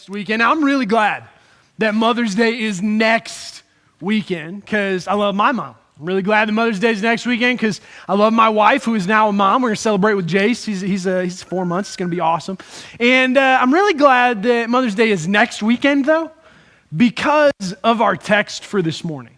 next weekend. Now, I'm really glad that Mother's Day is next weekend because I love my mom. I'm really glad that Mother's Day is next weekend because I love my wife, who is now a mom. We're going to celebrate with Jace. He's 4 months. It's going to be awesome. And I'm really glad that Mother's Day is next weekend, though, because of our text for this morning.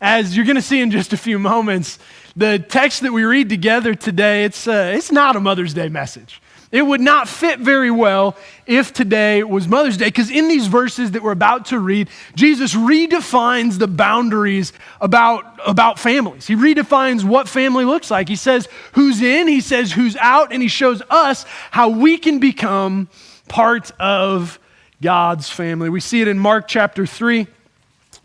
As you're going to see in just a few moments, the text that we read together today, it's not a Mother's Day message. It would not fit very well if today was Mother's Day, because in these verses that we're about to read, Jesus redefines the boundaries about families. He redefines what family looks like. He says who's in, he says who's out, and he shows us how we can become part of God's family. We see it in Mark chapter 3,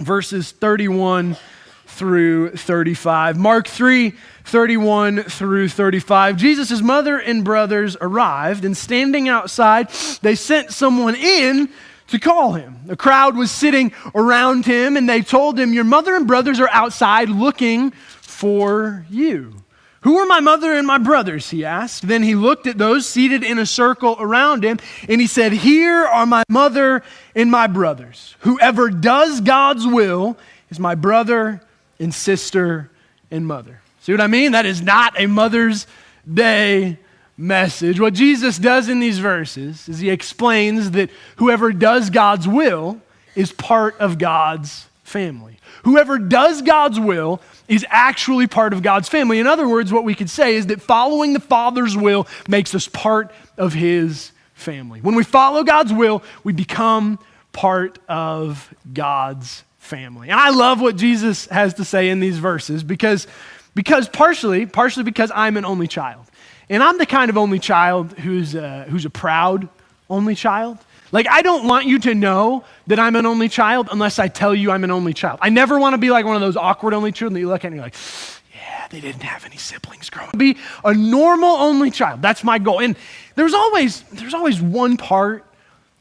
verses 31 through 35. Mark 3, 31 through 35. Jesus' mother and brothers arrived, and standing outside, they sent someone in to call him. The crowd was sitting around him, and they told him, "Your mother and brothers are outside looking for you." "Who are my mother and my brothers?" he asked. Then he looked at those seated in a circle around him, and he said, "Here are my mother and my brothers. Whoever does God's will is my brother and sister and mother." See what I mean? That is not a Mother's Day message. What Jesus does in these verses is he explains that whoever does God's will is part of God's family. Whoever does God's will is actually part of God's family. In other words, what we could say is that following the Father's will makes us part of his family. When we follow God's will, we become part of God's family. And I love what Jesus has to say in these verses because partially because I'm an only child. And I'm the kind of only child who's a proud only child. Like, I don't want you to know that I'm an only child unless I tell you I'm an only child. I never want to be like one of those awkward only children that you look at and you're like, yeah, they didn't have any siblings growing up. Be a normal only child. That's my goal. And there's always one part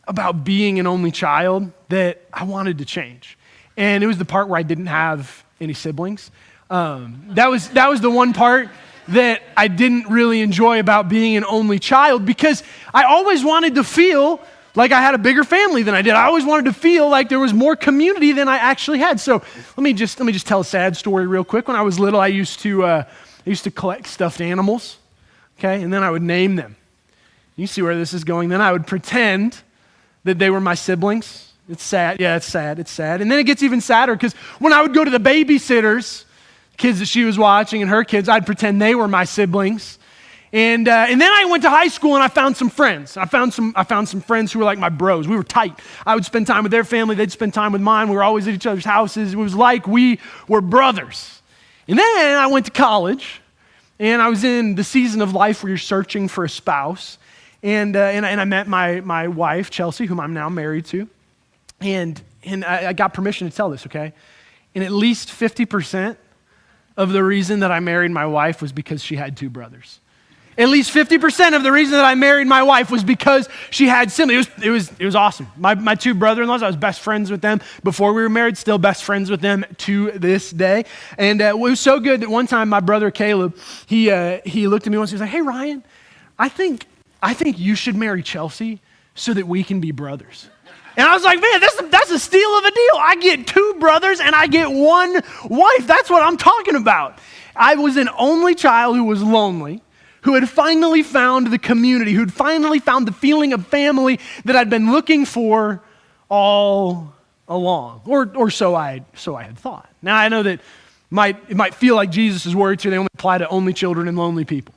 about being an only child that I wanted to change. And it was the part where I didn't have any siblings. That was the one part that I didn't really enjoy about being an only child, because I always wanted to feel like I had a bigger family than I did. I always wanted to feel like there was more community than I actually had. So let me just tell a sad story real quick. When I was little, I used to collect stuffed animals, okay, and then I would name them. You see where this is going? Then I would pretend that they were my siblings. It's sad. Yeah, it's sad. And then it gets even sadder because when I would go to the babysitters, kids that she was watching and her kids, I'd pretend they were my siblings. And then I went to high school and I found some friends. I found some friends who were like my bros. We were tight. I would spend time with their family. They'd spend time with mine. We were always at each other's houses. It was like we were brothers. And then I went to college, and I was in the season of life where you're searching for a spouse. And I met my wife, Chelsea, whom I'm now married to. And I got permission to tell this, okay? And at least 50% of the reason that I married my wife was because she had two brothers. At least 50% of the reason that I married my wife was because she had siblings. It was awesome. My two brother-in-laws, I was best friends with them before we were married, still best friends with them to this day. And it was so good that one time my brother Caleb, he looked at me once, he was like, "Hey Ryan, I think you should marry Chelsea so that we can be brothers." And I was like, man, that's a steal of a deal. I get two brothers and I get one wife. That's what I'm talking about. I was an only child who was lonely, who had finally found the community, who'd finally found the feeling of family that I'd been looking for all along, or so I had thought. Now I know that it might feel like Jesus' words here, they only apply to only children and lonely people.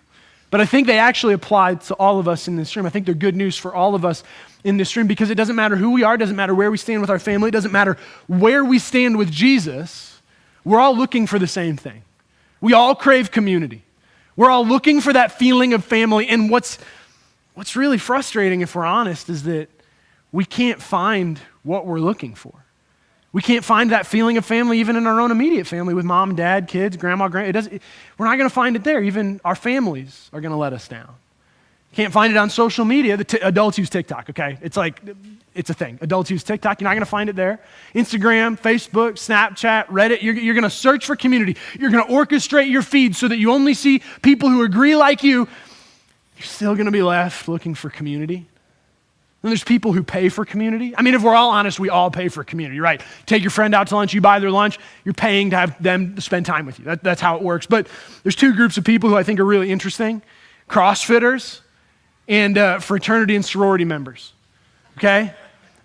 But I think they actually apply to all of us in this room. I think they're good news for all of us in this room, because it doesn't matter who we are, it doesn't matter where we stand with our family, it doesn't matter where we stand with Jesus. We're all looking for the same thing. We all crave community. We're all looking for that feeling of family. And what's really frustrating, if we're honest, is that we can't find what we're looking for. We can't find that feeling of family even in our own immediate family with mom, dad, kids, grandma, we're not going to find it there. Even our families are going to let us down. Can't find it on social media. Adults use TikTok, okay? It's a thing. Adults use TikTok. You're not going to find it there. Instagram, Facebook, Snapchat, Reddit. You're going to search for community. You're going to orchestrate your feed so that you only see people who agree like you. You're still going to be left looking for community. And there's people who pay for community. I mean, if we're all honest, we all pay for community, right? Take your friend out to lunch, you buy their lunch, you're paying to have them spend time with you. That's how it works. But there's two groups of people who I think are really interesting: CrossFitters and fraternity and sorority members, okay?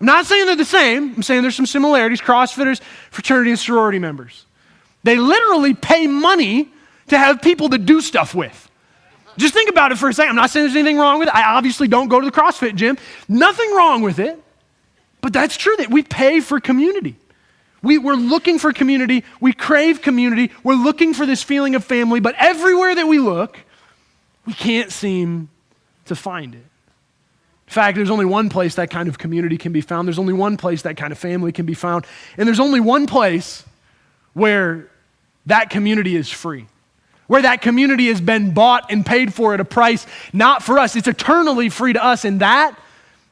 I'm not saying they're the same. I'm saying there's some similarities. CrossFitters, fraternity and sorority members. They literally pay money to have people to do stuff with. Just think about it for a second. I'm not saying there's anything wrong with it. I obviously don't go to the CrossFit gym. Nothing wrong with it. But that's true that we pay for community. We're looking for community. We crave community. We're looking for this feeling of family. But everywhere that we look, we can't seem to find it. In fact, there's only one place that kind of community can be found. There's only one place that kind of family can be found. And there's only one place where that community is free, where that community has been bought and paid for at a price not for us. It's eternally free to us, and that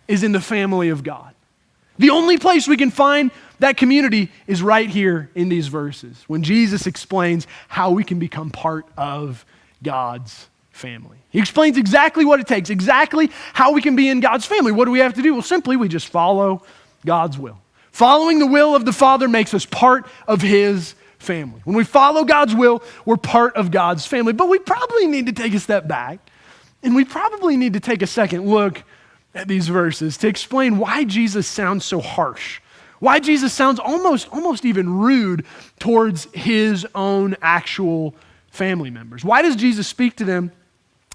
is in the family of God. The only place we can find that community is right here in these verses, when Jesus explains how we can become part of God's family. He explains exactly what it takes, exactly how we can be in God's family. What do we have to do? Well, simply we just follow God's will. Following the will of the Father makes us part of His family. When we follow God's will, we're part of God's family. But we probably need to take a step back, and we probably need to take a second look at these verses to explain why Jesus sounds so harsh, why Jesus sounds almost even rude towards His own actual family members. Why does Jesus speak to them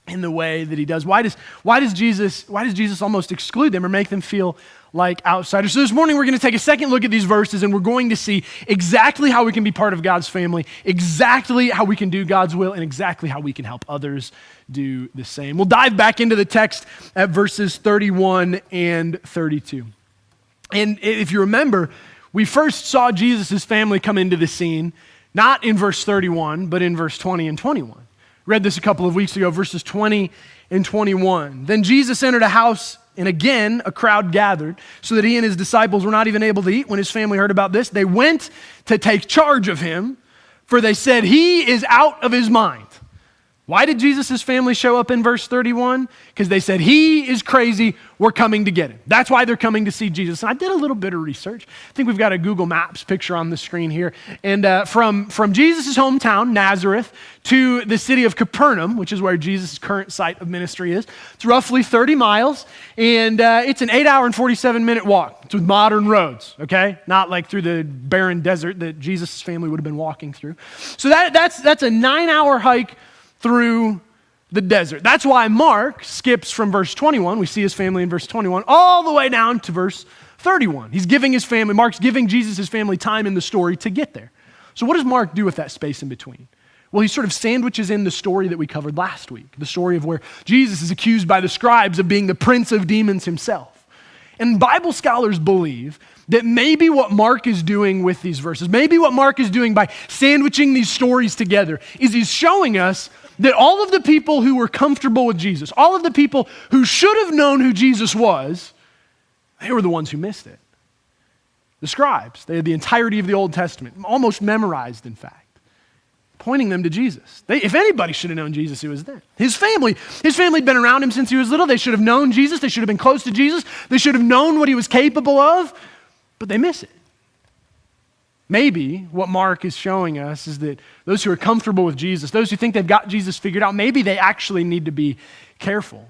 in the way that He does? Why does Jesus almost exclude them or make them feel like outsiders? So this morning we're going to take a second look at these verses, and we're going to see exactly how we can be part of God's family, exactly how we can do God's will, and exactly how we can help others do the same. We'll dive back into the text at verses 31 and 32. And if you remember, we first saw Jesus' family come into the scene, not in verse 31, but in verse 20 and 21. Read this a couple of weeks ago, verses 20 and 21. Then Jesus entered a house, and again a crowd gathered, so that He and His disciples were not even able to eat. When His family heard about this, they went to take charge of Him, for they said, "He is out of his mind." Why did Jesus' family show up in verse 31? Because they said, "He is crazy, we're coming to get him." That's why they're coming to see Jesus. And I did a little bit of research. I think we've got a Google Maps picture on the screen here. And from Jesus' hometown, Nazareth, to the city of Capernaum, which is where Jesus' current site of ministry is, it's roughly 30 miles. And it's an 8-hour and 47-minute walk. It's with modern roads, okay? Not like through the barren desert that Jesus' family would have been walking through. So that's a 9-hour hike through the desert. That's why Mark skips from verse 21. We see his family in verse 21 all the way down to verse 31. Mark's giving Jesus' family time in the story to get there. So what does Mark do with that space in between? Well, he sort of sandwiches in the story that we covered last week, the story of where Jesus is accused by the scribes of being the prince of demons himself. And Bible scholars believe that maybe what Mark is doing with these verses, maybe what Mark is doing by sandwiching these stories together, is he's showing us that all of the people who were comfortable with Jesus, all of the people who should have known who Jesus was, they were the ones who missed it. The scribes, they had the entirety of the Old Testament, almost memorized, in fact, pointing them to Jesus. If anybody should have known Jesus, it was them. His family had been around him since he was little. They should have known Jesus. They should have been close to Jesus. They should have known what he was capable of, but they miss it. Maybe what Mark is showing us is that those who are comfortable with Jesus, those who think they've got Jesus figured out, maybe they actually need to be careful.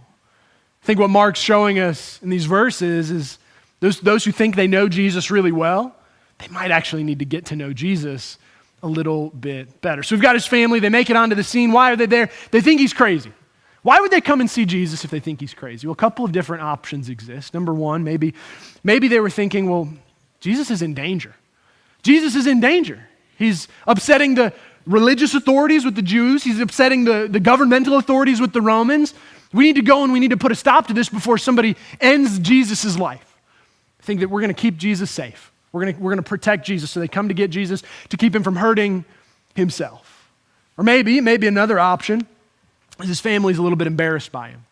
I think what Mark's showing us in these verses is those who think they know Jesus really well, they might actually need to get to know Jesus a little bit better. So we've got his family. They make it onto the scene. Why are they there? They think he's crazy. Why would they come and see Jesus if they think he's crazy? Well, a couple of different options exist. Number one, maybe they were thinking, well, Jesus is in danger. Jesus is in danger. He's upsetting the religious authorities with the Jews. He's upsetting the governmental authorities with the Romans. We need to go and we need to put a stop to this before somebody ends Jesus' life. I think that we're going to keep Jesus safe. We're going to protect Jesus, so they come to get Jesus to keep him from hurting himself. Or maybe another option is his family's a little bit embarrassed by him.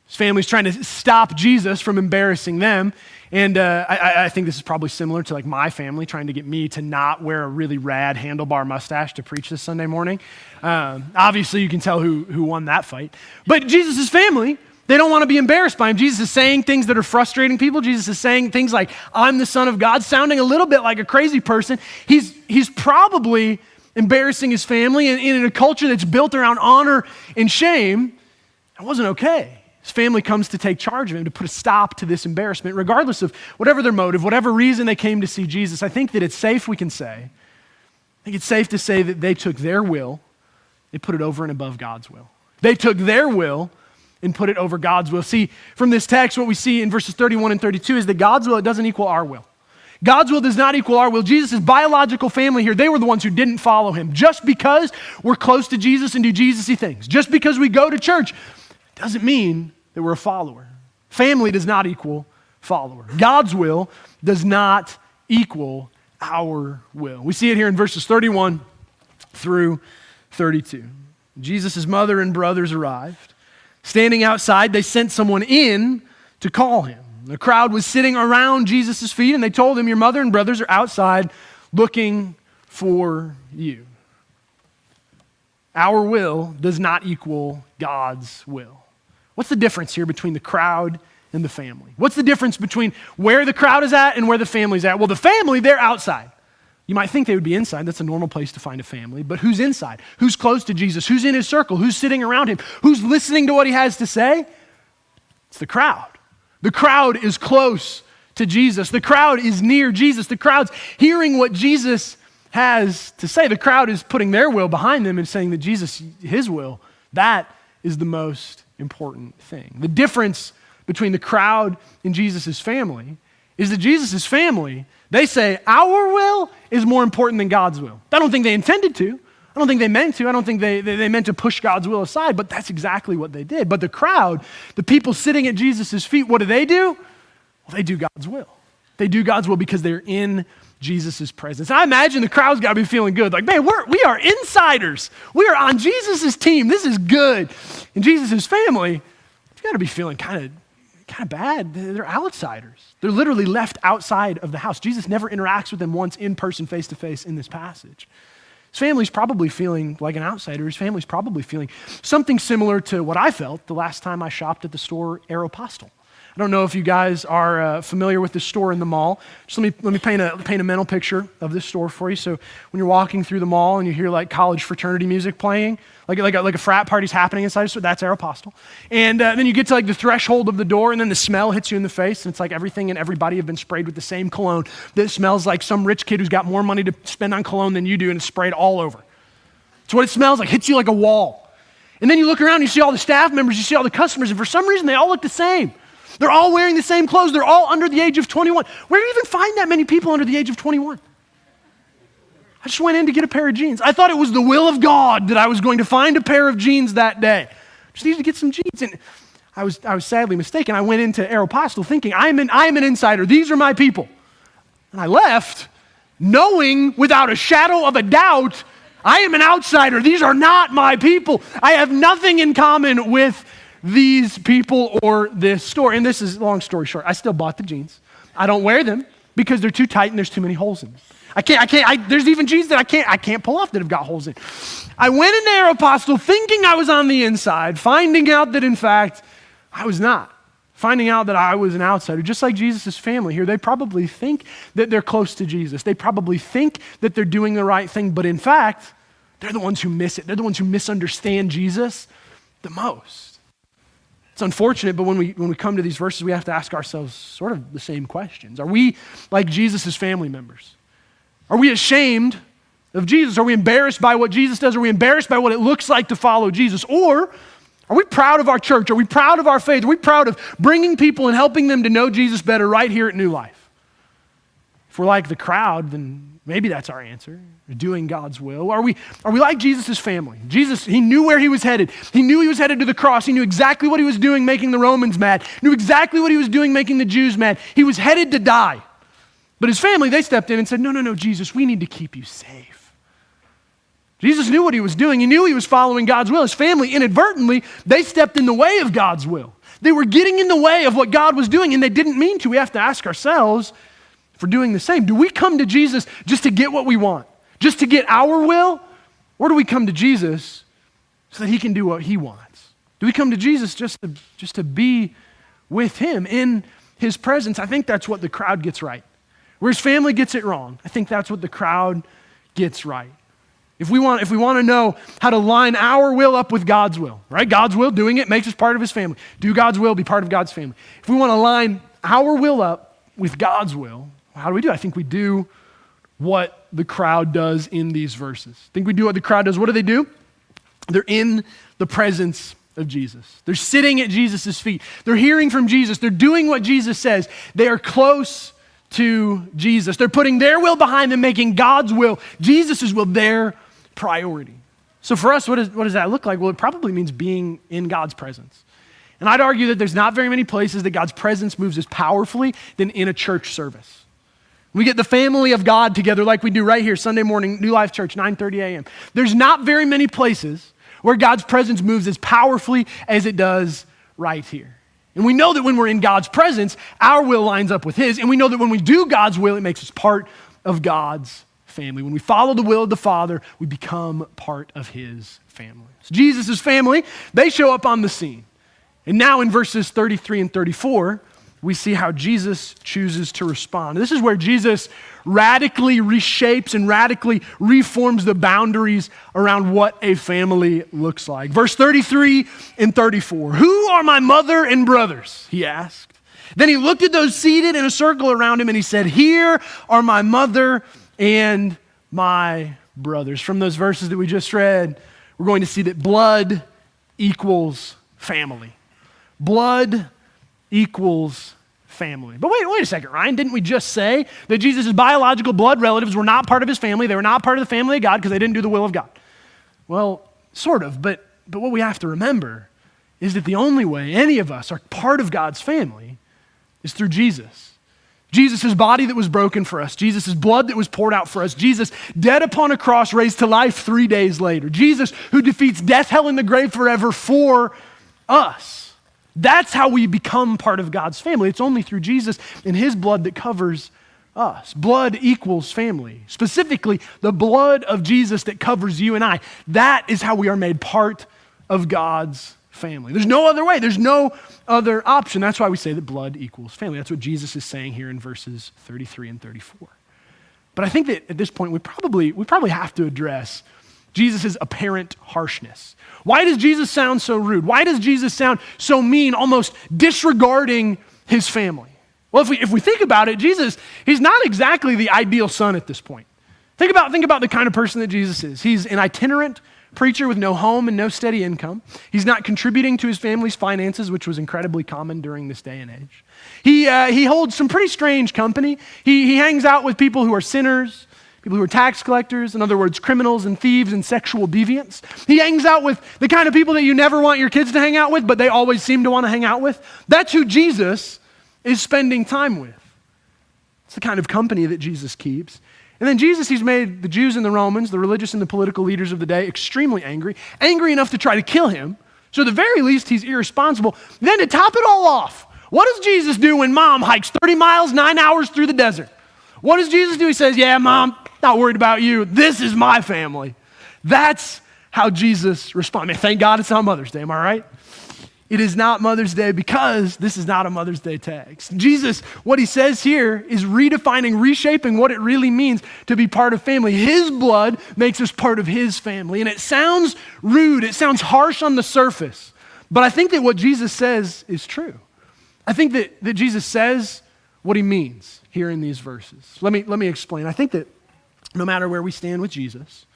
His family's trying to stop Jesus from embarrassing them. And I think this is probably similar to like my family trying to get me to not wear a really rad handlebar mustache to preach this Sunday morning. Obviously, you can tell who won that fight. But Jesus' family, They don't want to be embarrassed by him. Jesus is saying things that are frustrating people. Jesus is saying things like, I'm the Son of God, sounding a little bit like a crazy person. He's probably embarrassing his family, and in a culture that's built around honor and shame, it wasn't okay. His family comes to take charge of him, to put a stop to this embarrassment, regardless of whatever their motive, whatever reason they came to see Jesus. I think that it's safe, we can say, I think it's safe to say that they took their will, they put it over and above God's will. They took their will and put it over God's will. See, from this text, what we see in verses 31 and 32 is that God's will, it doesn't equal our will. God's will does not equal our will. Jesus' biological family here, they were the ones who didn't follow him. Just because we're close to Jesus and do Jesus-y things, just because we go to church, doesn't mean that we're a follower. Family does not equal follower. God's will does not equal our will. We see it here in verses 31 through 32. Jesus' mother and brothers arrived. Standing outside, they sent someone in to call him. The crowd was sitting around Jesus' feet, and they told him, your mother and brothers are outside looking for you. Our will does not equal God's will. What's the difference here between the crowd and the family? What's the difference between where the crowd is at and where the family's at? Well, the family, they're outside. You might think they would be inside. That's a normal place to find a family. But who's inside? Who's close to Jesus? Who's in his circle? Who's sitting around him? Who's listening to what he has to say? It's the crowd. The crowd is close to Jesus. The crowd is near Jesus. The crowd's hearing what Jesus has to say. The crowd is putting their will behind them and saying that Jesus, his will, that is the most important thing. The difference between the crowd and Jesus' family is that Jesus' family, they say, our will is more important than God's will. I don't think they intended to. I don't think they meant to. I don't think they meant to push God's will aside, but that's exactly what they did. But the crowd, the people sitting at Jesus' feet, what do? Well, they do God's will. They do God's will because they're in Jesus' presence. I imagine the crowd's got to be feeling good. Like, man, we are insiders. We are on Jesus' team. This is good. And Jesus' family, they've got to be feeling kind of bad. They're outsiders. They're literally left outside of the house. Jesus never interacts with them once in person, face to face in this passage. His family's probably feeling like an outsider. His family's probably feeling something similar to what I felt the last time I shopped at the store Aeropostale. I don't know if you guys are familiar with this store in the mall. Just let me paint a mental picture of this store for you. So when you're walking through the mall and you hear like college fraternity music playing, like a frat party's happening inside, so that's Aeropostale. And then you get to like the threshold of the door, and then the smell hits you in the face, and it's like everything and everybody have been sprayed with the same cologne that smells like some rich kid who's got more money to spend on cologne than you do, and it's sprayed all over. It's what it smells like. Hits you like a wall. And then you look around, and you see all the staff members, you see all the customers, and for some reason they all look the same. They're all wearing the same clothes. They're all under the age of 21. Where do you even find that many people under the age of 21? I just went in to get a pair of jeans. I thought it was the will of God that I was going to find a pair of jeans that day. Just needed to get some jeans. And I was sadly mistaken. I went into Aeropostale thinking, I am an insider. These are my people. And I left knowing without a shadow of a doubt, I am an outsider. These are not my people. I have nothing in common with these people or this store. And this is, long story short, I still bought the jeans. I don't wear them because they're too tight and there's too many holes in them. There's even jeans that I can't pull off that have got holes in. I went into Aeropostale thinking I was on the inside, finding out that in fact, I was not. Finding out that I was an outsider, just like Jesus' family here. They probably think that they're close to Jesus. They probably think that they're doing the right thing, but in fact, they're the ones who miss it. They're the ones who misunderstand Jesus the most. It's unfortunate, but when we come to these verses, we have to ask ourselves sort of the same questions. Are we like Jesus' family members? Are we ashamed of Jesus? Are we embarrassed by what Jesus does? Are we embarrassed by what it looks like to follow Jesus? Or are we proud of our church? Are we proud of our faith? Are we proud of bringing people and helping them to know Jesus better right here at New Life? If we're like the crowd, then maybe that's our answer. Doing God's will. Are we like Jesus' family? Jesus, he knew where he was headed. He knew he was headed to the cross. He knew exactly what he was doing making the Romans mad. He knew exactly what he was doing making the Jews mad. He was headed to die. But his family, they stepped in and said, no, Jesus, we need to keep you safe. Jesus knew what he was doing. He knew he was following God's will. His family, inadvertently, they stepped in the way of God's will. They were getting in the way of what God was doing, and they didn't mean to. We have to ask ourselves if we're doing the same. Do we come to Jesus just to get what we want? Just to get our will? Or do we come to Jesus so that he can do what he wants? Do we come to Jesus just to be with him in his presence? I think that's what the crowd gets right. Where his family gets it wrong, I think that's what the crowd gets right. If we want to know how to line our will up with God's will, right? God's will, doing it makes us part of his family. Do God's will, be part of God's family. If we want to line our will up with God's will, how do we do it? I think we do what the crowd does in these verses. I think we do what the crowd does. What do? They're in the presence of Jesus. They're sitting at Jesus' feet. They're hearing from Jesus. They're doing what Jesus says. They are close to Jesus. They're putting their will behind them, making God's will, Jesus' will, their priority. So for us, what does that look like? Well, it probably means being in God's presence. And I'd argue that there's not very many places that God's presence moves as powerfully than in a church service. We get the family of God together like we do right here, Sunday morning, New Life Church, 9:30 a.m. There's not very many places where God's presence moves as powerfully as it does right here. And we know that when we're in God's presence, our will lines up with his. And we know that when we do God's will, it makes us part of God's family. When we follow the will of the Father, we become part of his family. So Jesus' family, they show up on the scene. And now in verses 33 and 34, we see how Jesus chooses to respond. This is where Jesus radically reshapes and radically reforms the boundaries around what a family looks like. Verse 33 and 34, "Who are my mother and brothers?" he asked. Then he looked at those seated in a circle around him and he said, "Here are my mother and my brothers." From those verses that we just read, we're going to see that blood equals family. Blood equals family. But wait a second, Ryan. Didn't we just say that Jesus' biological blood relatives were not part of his family? They were not part of the family of God because they didn't do the will of God. Well, sort of, but what we have to remember is that the only way any of us are part of God's family is through Jesus. Jesus' body that was broken for us, Jesus' blood that was poured out for us, Jesus dead upon a cross, raised to life 3 days later, Jesus who defeats death, hell, and the grave forever for us. That's how we become part of God's family. It's only through Jesus and his blood that covers us. Blood equals family. Specifically, the blood of Jesus that covers you and I. That is how we are made part of God's family. There's no other way. There's no other option. That's why we say that blood equals family. That's what Jesus is saying here in verses 33 and 34. But I think that at this point, we probably have to address Jesus' apparent harshness. Why does Jesus sound so rude? Why does Jesus sound so mean, almost disregarding his family? Well, if we think about it, Jesus, he's not exactly the ideal son at this point. Think about the kind of person that Jesus is. He's an itinerant preacher with no home and no steady income. He's not contributing to his family's finances, which was incredibly common during this day and age. He holds some pretty strange company. He hangs out with people who are sinners, people who are tax collectors, in other words, criminals and thieves and sexual deviants. He hangs out with the kind of people that you never want your kids to hang out with, but they always seem to want to hang out with. That's who Jesus is spending time with. It's the kind of company that Jesus keeps. And then Jesus, he's made the Jews and the Romans, the religious and the political leaders of the day, extremely angry enough to try to kill him. So at the very least, he's irresponsible. Then to top it all off, what does Jesus do when mom hikes 30 miles, 9 hours through the desert? What does Jesus do? He says, "Yeah, mom, not worried about you. This is my family." That's how Jesus responds. Man, thank God it's not Mother's Day, am I right? It is not Mother's Day because this is not a Mother's Day text. Jesus, what he says here is redefining, reshaping what it really means to be part of family. His blood makes us part of his family. And it sounds rude, it sounds harsh on the surface, but I think that what Jesus says is true. I think that Jesus says what he means here in these verses. Let me explain. I think that no matter where we stand with Jesus,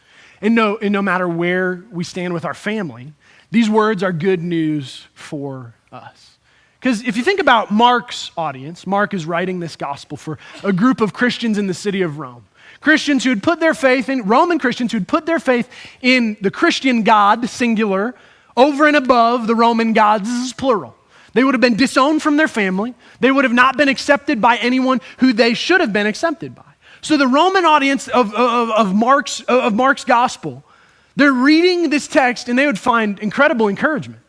and no matter where we stand with our family, these words are good news for us. Because if you think about Mark's audience, Mark is writing this gospel for a group of Christians in the city of Rome. Christians who had put their faith in, Roman Christians who had put their faith in the Christian God, singular, over and above the Roman gods, this is plural. They would have been disowned from their family. They would have not been accepted by anyone who they should have been accepted by. So the Roman audience of Mark's gospel, they're reading this text and they would find incredible encouragement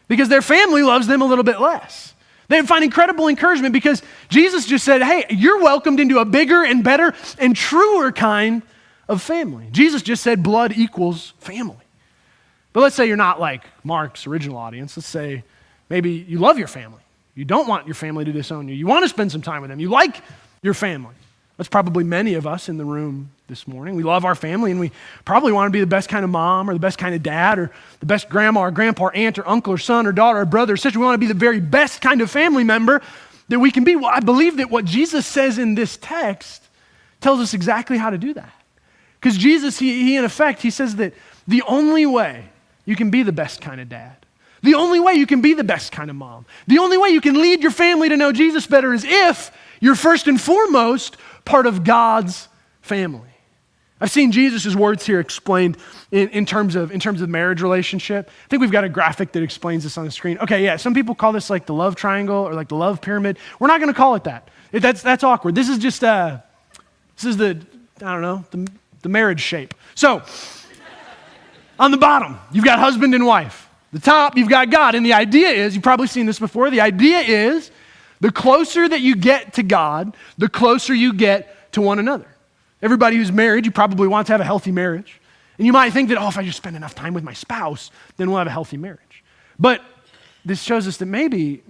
because their family loves them a little bit less. They would find incredible encouragement because Jesus just said, hey, you're welcomed into a bigger and better and truer kind of family. Jesus just said blood equals family. But let's say you're not like Mark's original audience. Let's say maybe you love your family. You don't want your family to disown you. You want to spend some time with them. You like your family. That's probably many of us in the room this morning. We love our family, and we probably want to be the best kind of mom or the best kind of dad or the best grandma or grandpa or aunt or uncle or son or daughter or brother or sister. We want to be the very best kind of family member that we can be. Well, I believe that what Jesus says in this text tells us exactly how to do that. Because Jesus, he in effect, he says that the only way you can be the best kind of dad, the only way you can be the best kind of mom, the only way you can lead your family to know Jesus better is if you're first and foremost part of God's family. I've seen Jesus' words here explained in terms of marriage relationship. I think we've got a graphic that explains this on the screen. Okay, yeah, some people call this like the love triangle or like the love pyramid. We're not going to call it that. That's awkward. This is just the marriage shape. So, on the bottom, you've got husband and wife. The top, you've got God. And the idea is, you've probably seen this before, the idea is the closer that you get to God, the closer you get to one another. Everybody who's married, you probably want to have a healthy marriage. And you might think that, if I just spend enough time with my spouse, then we'll have a healthy marriage. But this shows us that maybe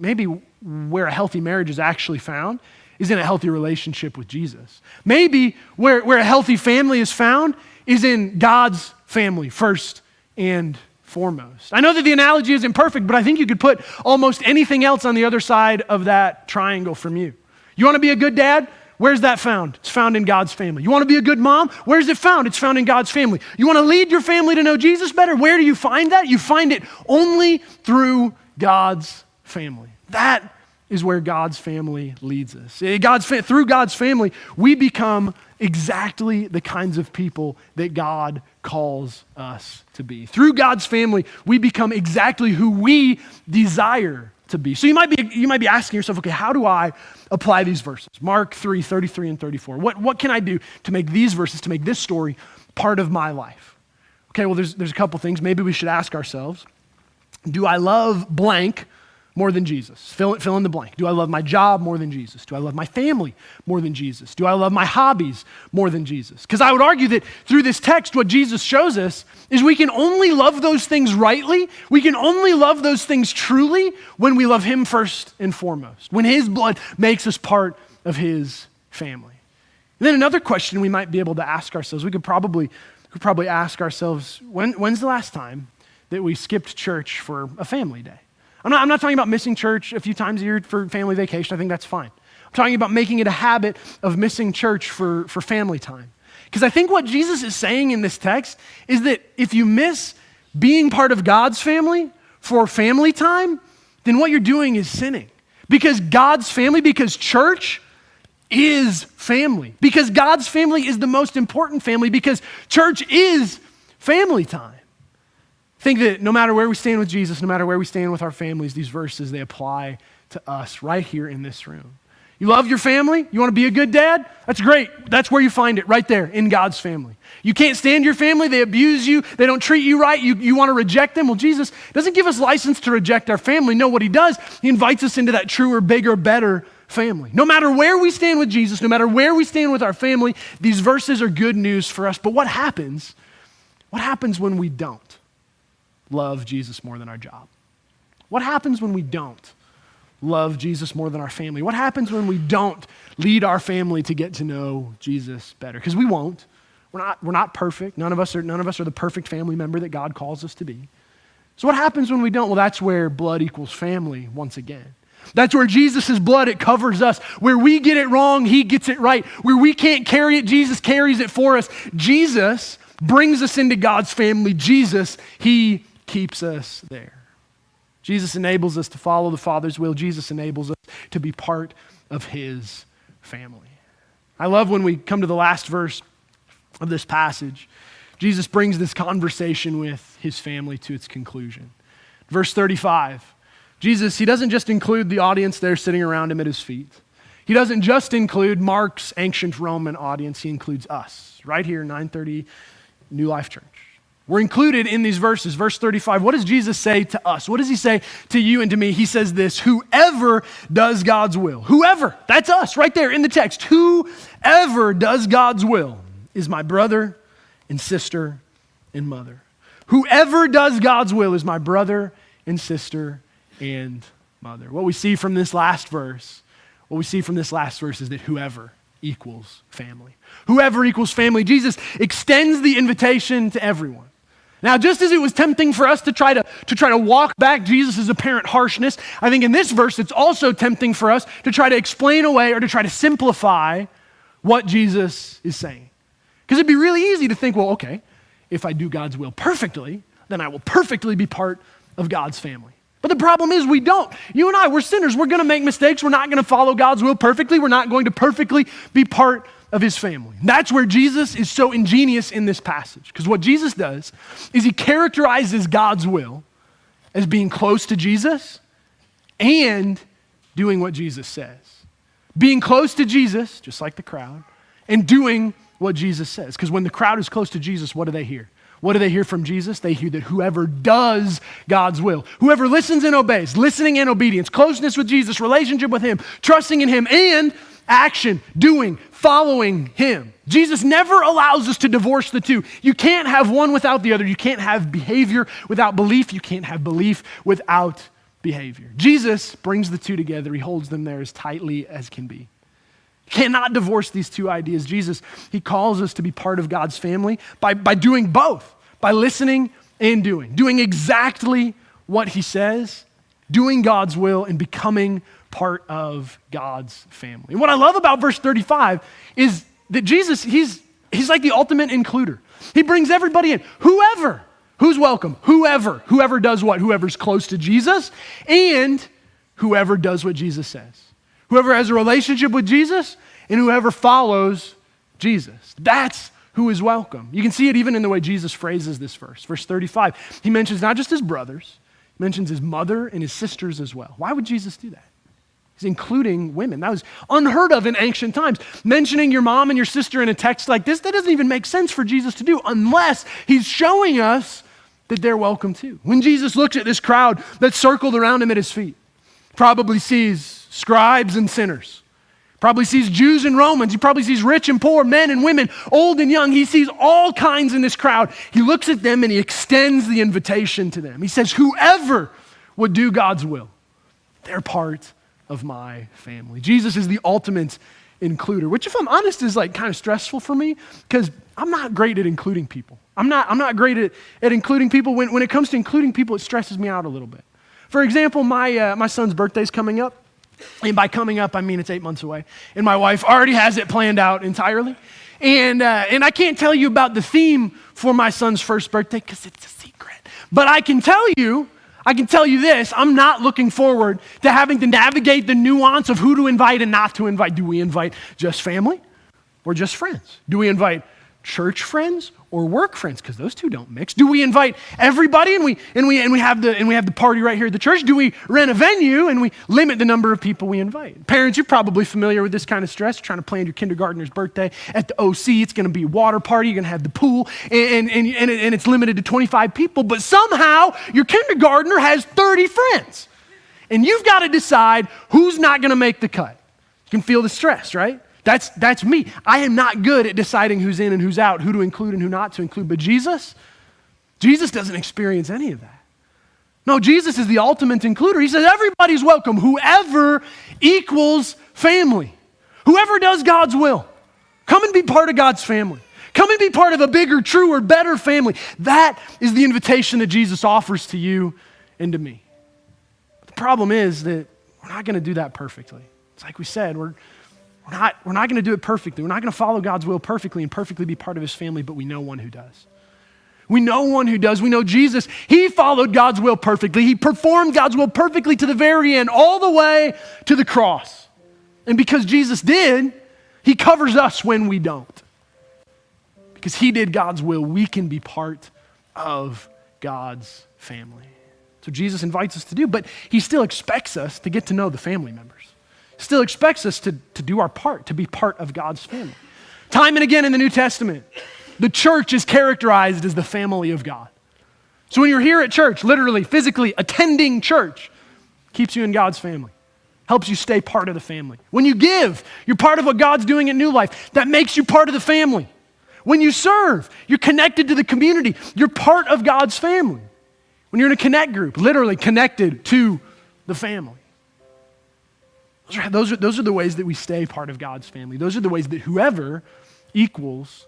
where a healthy marriage is actually found is in a healthy relationship with Jesus. Maybe where a healthy family is found is in God's family first and foremost. I know that the analogy isn't perfect, but I think you could put almost anything else on the other side of that triangle from you. You want to be a good dad? Where's that found? It's found in God's family. You want to be a good mom? Where's it found? It's found in God's family. You want to lead your family to know Jesus better? Where do you find that? You find it only through God's family. That is where God's family leads us. Through God's family, we become exactly the kinds of people that God calls us to be. Through God's family, we become exactly who we desire to be. So you might be asking yourself, okay, how do I apply these verses? Mark 3, 33 and 34. What can I do to make these verses, to make this story part of my life? Okay, well, there's a couple things. Maybe we should ask ourselves, do I love blank more than Jesus? Fill in the blank. Do I love my job more than Jesus? Do I love my family more than Jesus? Do I love my hobbies more than Jesus? Because I would argue that through this text, what Jesus shows us is we can only love those things rightly. We can only love those things truly when we love him first and foremost, when his blood makes us part of his family. And then another question we might be able to ask ourselves, we could probably ask ourselves, when's the last time that we skipped church for a family day? I'm not talking about missing church a few times a year for family vacation. I think that's fine. I'm talking about making it a habit of missing church for family time. Because I think what Jesus is saying in this text is that if you miss being part of God's family for family time, then what you're doing is sinning. Because God's family, because church is family. Because God's family is the most important family. Because church is family time. I think that no matter where we stand with Jesus, no matter where we stand with our families, these verses, they apply to us right here in this room. You love your family? You want to be a good dad? That's great. That's where you find it, right there in God's family. You can't stand your family. They abuse you. They don't treat you right. You want to reject them. Well, Jesus doesn't give us license to reject our family. No, what he does, he invites us into that truer, bigger, better family. No matter where we stand with Jesus, no matter where we stand with our family, these verses are good news for us. But what happens when we don't love Jesus more than our job? What happens when we don't love Jesus more than our family? What happens when we don't lead our family to get to know Jesus better? Because we won't. We're not perfect. None of us are the perfect family member that God calls us to be. So what happens when we don't? Well, that's where blood equals family once again. That's where Jesus' blood, it covers us. Where we get it wrong, he gets it right. Where we can't carry it, Jesus carries it for us. Jesus brings us into God's family. Jesus, he keeps us there. Jesus enables us to follow the Father's will. Jesus enables us to be part of his family. I love when we come to the last verse of this passage. Jesus brings this conversation with his family to its conclusion. Verse 35, Jesus, he doesn't just include the audience there sitting around him at his feet. He doesn't just include Mark's ancient Roman audience. He includes us right here, 930 New Life Church. We're included in these verses. Verse 35, what does Jesus say to us? What does he say to you and to me? He says this, whoever does God's will. Whoever, that's us right there in the text. Whoever does God's will is my brother and sister and mother. Whoever does God's will is my brother and sister and mother. What we see from this last verse is that whoever equals family. Whoever equals family. Jesus extends the invitation to everyone. Now, just as it was tempting for us to try to walk back Jesus' apparent harshness, I think in this verse it's also tempting for us to try to explain away or to try to simplify what Jesus is saying. Because it'd be really easy to think, well, okay, if I do God's will perfectly, then I will perfectly be part of God's family. But the problem is we don't. You and I, we're sinners. We're going to make mistakes. We're not going to follow God's will perfectly. We're not going to perfectly be part of his family. And that's where Jesus is so ingenious in this passage. Because what Jesus does is he characterizes God's will as being close to Jesus and doing what Jesus says. Being close to Jesus, just like the crowd, and doing what Jesus says. Because when the crowd is close to Jesus, what do they hear? What do they hear from Jesus? They hear that whoever does God's will, whoever listens and obeys, listening and obedience, closeness with Jesus, relationship with him, trusting in him, and action, doing, following him. Jesus never allows us to divorce the two. You can't have one without the other. You can't have behavior without belief. You can't have belief without behavior. Jesus brings the two together. He holds them there as tightly as can be. Cannot divorce these two ideas. Jesus, he calls us to be part of God's family by doing both, by listening and doing exactly what he says, doing God's will and becoming part of God's family. And what I love about verse 35 is that Jesus, he's like the ultimate includer. He brings everybody in. Who's welcome? Whoever does what? Whoever's close to Jesus and whoever does what Jesus says. Whoever has a relationship with Jesus and whoever follows Jesus. That's who is welcome. You can see it even in the way Jesus phrases this verse. Verse 35, he mentions not just his brothers, he mentions his mother and his sisters as well. Why would Jesus do that? He's including women. That was unheard of in ancient times. Mentioning your mom and your sister in a text like this, that doesn't even make sense for Jesus to do unless he's showing us that they're welcome too. When Jesus looks at this crowd that's circled around him at his feet, probably sees scribes and sinners, probably sees Jews and Romans, he probably sees rich and poor, men and women, old and young. He sees all kinds in this crowd. He looks at them and he extends the invitation to them. He says, whoever would do God's will, they're part of my family. Jesus is the ultimate includer, which if I'm honest is like kind of stressful for me because I'm not great at including people. I'm not great at including people. When it comes to including people, it stresses me out a little bit. For example, my son's birthday's coming up. And by coming up, I mean it's 8 months away. And my wife already has it planned out entirely. And I can't tell you about the theme for my son's first birthday because it's a secret. But I can tell you this, I'm not looking forward to having to navigate the nuance of who to invite and not to invite. Do we invite just family or just friends? Do we invite church friends or work friends? Because those two don't mix. Do we invite everybody and we have the party right here at the church? Do we rent a venue and we limit the number of people we invite? Parents, you're probably familiar with this kind of stress. You're trying to plan your kindergartner's birthday at the OC. It's going to be a water party. You're going to have the pool and it's limited to 25 people. But somehow your kindergartner has 30 friends. And you've got to decide who's not going to make the cut. You can feel the stress, right? That's me. I am not good at deciding who's in and who's out, who to include and who not to include. But Jesus doesn't experience any of that. No, Jesus is the ultimate includer. He says everybody's welcome. Whoever equals family. Whoever does God's will. Come and be part of God's family. Come and be part of a bigger, truer, better family. That is the invitation that Jesus offers to you and to me. But the problem is that we're not going to do that perfectly. It's like we said, we're not going to do it perfectly. We're not going to follow God's will perfectly and perfectly be part of his family, but we know one who does. We know one who does. We know Jesus. He followed God's will perfectly. He performed God's will perfectly to the very end, all the way to the cross. And because Jesus did, he covers us when we don't. Because he did God's will, we can be part of God's family. So Jesus invites us to do, but he still expects us to get to know the family members. Still expects us to do our part, to be part of God's family. Time and again in the New Testament, the church is characterized as the family of God. So when you're here at church, literally, physically attending church, keeps you in God's family, helps you stay part of the family. When you give, you're part of what God's doing in New Life. That makes you part of the family. When you serve, you're connected to the community. You're part of God's family. When you're in a connect group, literally connected to the family. Those are the ways that we stay part of God's family. Those are the ways that whoever equals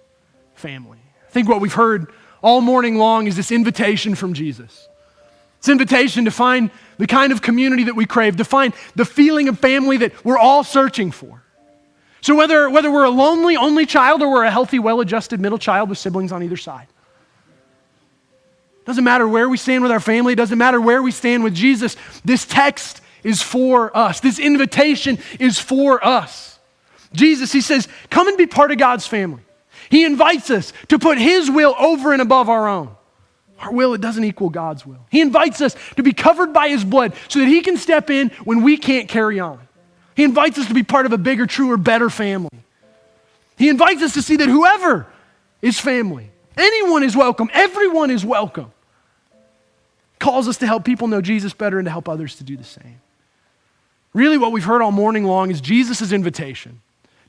family. I think what we've heard all morning long is this invitation from Jesus. It's an invitation to find the kind of community that we crave, to find the feeling of family that we're all searching for. So whether we're a lonely, only child or we're a healthy, well-adjusted middle child with siblings on either side. Doesn't matter where we stand with our family. It doesn't matter where we stand with Jesus. This text is for us. This invitation is for us. Jesus, he says, come and be part of God's family. He invites us to put his will over and above our own. Our will, it doesn't equal God's will. He invites us to be covered by his blood so that he can step in when we can't carry on. He invites us to be part of a bigger, truer, better family. He invites us to see that whoever is family, anyone is welcome, everyone is welcome. Calls us to help people know Jesus better and to help others to do the same. Really what we've heard all morning long is Jesus' invitation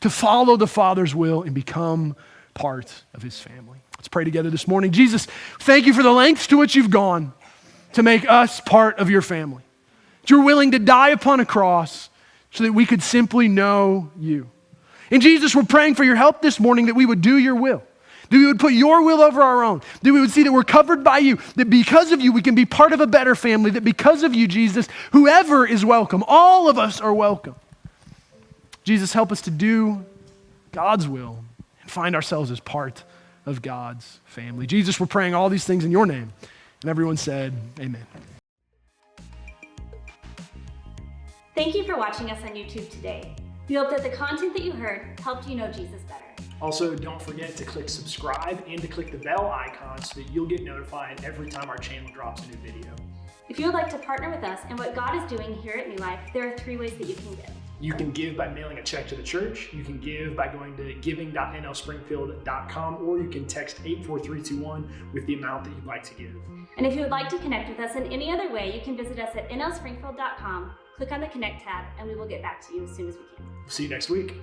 to follow the Father's will and become part of his family. Let's pray together this morning. Jesus, thank you for the lengths to which you've gone to make us part of your family. That you're willing to die upon a cross so that we could simply know you. And Jesus, we're praying for your help this morning that we would do your will, that we would put your will over our own, that we would see that we're covered by you, that because of you we can be part of a better family, that because of you, Jesus, whoever is welcome, all of us are welcome. Jesus, help us to do God's will and find ourselves as part of God's family. Jesus, we're praying all these things in your name. And everyone said, amen. Thank you for watching us on YouTube today. We hope that the content that you heard helped you know Jesus better. Also, don't forget to click subscribe and to click the bell icon so that you'll get notified every time our channel drops a new video. If you would like to partner with us in what God is doing here at New Life, there are 3 ways that you can give. You can give by mailing a check to the church, you can give by going to giving.nlspringfield.com, or you can text 84321 with the amount that you'd like to give. And if you would like to connect with us in any other way, you can visit us at nlspringfield.com, click on the Connect tab, and we will get back to you as soon as we can. See you next week.